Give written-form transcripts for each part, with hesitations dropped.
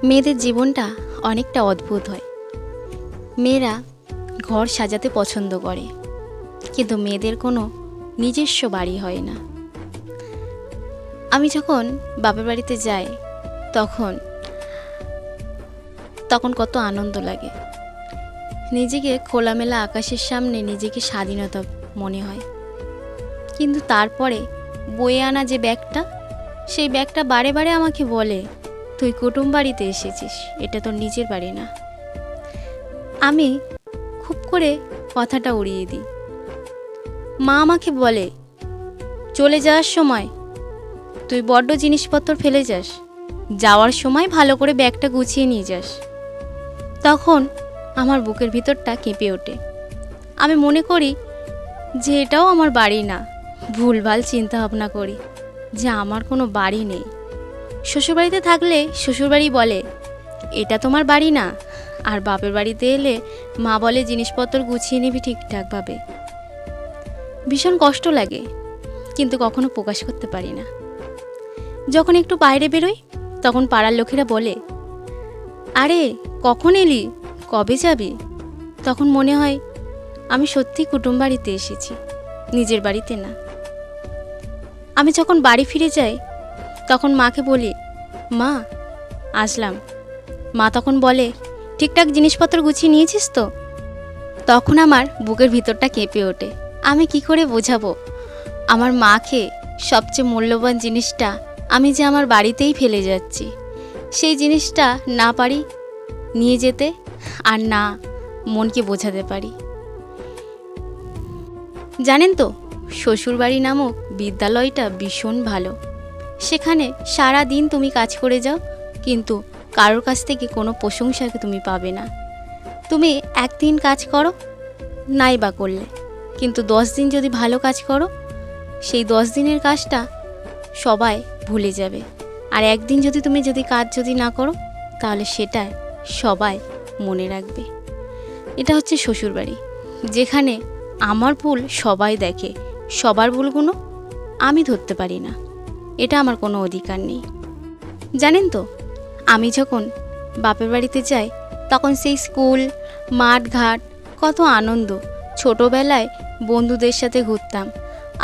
মেয়েদের জীবনটা অনেকটা অদ্ভুত হয়। মেয়েরা ঘর সাজাতে পছন্দ করে, কিন্তু মেয়েদের কোনো নিজস্ব বাড়ি হয় না। আমি যখন বাপের বাড়িতে যাই তখন তখন কত আনন্দ লাগে। নিজেকে খোলামেলা আকাশের সামনে নিজেকে স্বাধীনতা মনে হয়। কিন্তু তারপরে বয়ে আনা যে ব্যাগটা, সেই ব্যাগটা বারে বারে আমাকে বলে, তুই কুটুম বাড়িতে এসেছিস, এটা তোর নিজের বাড়ি না। আমি খুব করে কথাটা উড়িয়ে দিই। মা আমাকে বলে, চলে যাওয়ার সময় তুই বড্ড জিনিসপত্র ফেলে যাস, যাওয়ার সময় ভালো করে ব্যাগটা গুছিয়ে নিয়ে যাস। তখন আমার বুকের ভিতরটা কেঁপে ওঠে। আমি মনে করি যে এটাও আমার বাড়ি না। ভুলভাল চিন্তা ভাবনা করি যে আমার কোনো বাড়ি নেই। শ্বশুরবাড়িতে থাকলে শ্বশুরবাড়ি বলে, এটা তোমার বাড়ি না। আর বাপের বাড়িতে এলে মা বলে, জিনিসপত্র গুছিয়ে নিবি ঠিকঠাকভাবে। ভীষণ কষ্ট লাগে, কিন্তু কখনো প্রকাশ করতে পারি না। যখন একটু বাইরে বেরোই তখন পাড়ার লোকেরা বলে, আরে কখন এলি, কবে যাবি? তখন মনে হয় আমি সত্যি কুটুম বাড়িতে এসেছি, নিজের বাড়িতে না। আমি যখন বাড়ি ফিরে যাই তখন মাকে বলি, মা আসলাম। মা তখন বলে, ঠিকঠাক জিনিসপত্র গুছিয়ে নিয়েছিস তো? তখন আমার বুকের ভিতরটা কেঁপে ওঠে। আমি কি করে বোঝাবো আমার মাকে সবচেয়ে মূল্যবান জিনিসটা আমি যে আমার বাড়িতেই ফেলে যাচ্ছি, সেই জিনিসটা না পারি নিয়ে যেতে, আর না মনকে বোঝাতে পারি। জানেন তো, শ্বশুরবাড়ি নামক বিদ্যালয়টা ভীষণ ভালো। সেখানে সারা দিন তুমি কাজ করে যাও, কিন্তু কারোর কাছ থেকে কোনো প্রশংসাকে তুমি পাবে না। তুমি একদিন কাজ করো, নাই বা করলে, কিন্তু 10 দিন যদি ভালো কাজ করো, সেই 10 দিনের কাজটা সবাই ভুলে যাবে। আর একদিন যদি তুমি কাজ না করো, তাহলে সেটা সবাই মনে রাখবে। এটা হচ্ছে শ্বশুরবাড়ি, যেখানে আমার ভুল সবাই দেখে, সবার ভুলগুলো আমি ধরতে পারি না। এটা আমার কোনো অধিকার নেই। জানেন তো, আমি যখন বাপের বাড়িতে যাই তখন সেই স্কুল, মাঠ ঘাট, কত আনন্দ। ছোটোবেলায় বন্ধুদের সাথে ঘুরতাম,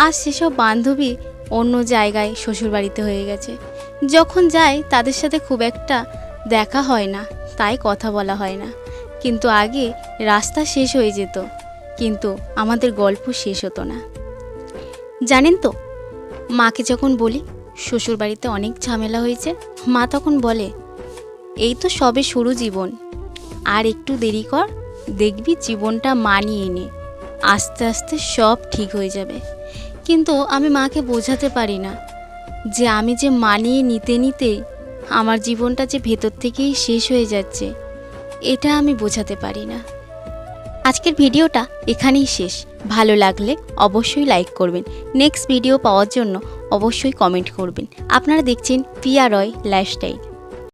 আর সেসব বান্ধবী অন্য জায়গায় শ্বশুরবাড়িতে হয়ে গেছে। যখন যাই তাদের সাথে খুব একটা দেখা হয় না, তাই কথা বলা হয় না। কিন্তু আগে রাস্তা শেষ হয়ে যেত, কিন্তু আমাদের গল্প শেষ হতো না। জানেন তো, মাকে যখন বলি শ্বশুরবাড়িতে অনেক ঝামেলা হয়েছে, মা তখন বলে, এই তো সবে শুরু জীবন, আর একটু দেরি কর, দেখবি জীবনটা মানিয়ে নে, আস্তে আস্তে সব ঠিক হয়ে যাবে। কিন্তু আমি মাকে বোঝাতে পারি না যে আমি যে মানিয়ে নিতে নিতেই আমার জীবনটা যে ভেতর থেকেই শেষ হয়ে যাচ্ছে, এটা আমি বোঝাতে পারি না। আজকের ভিডিওটা এখানেই শেষ। ভালো লাগলে অবশ্যই লাইক করবেন। নেক্সট ভিডিও পাওয়ার জন্য অবশ্যই কমেন্ট করবেন। আপনারা দেখছেন পিয়া রয় লাইফস্টাইল।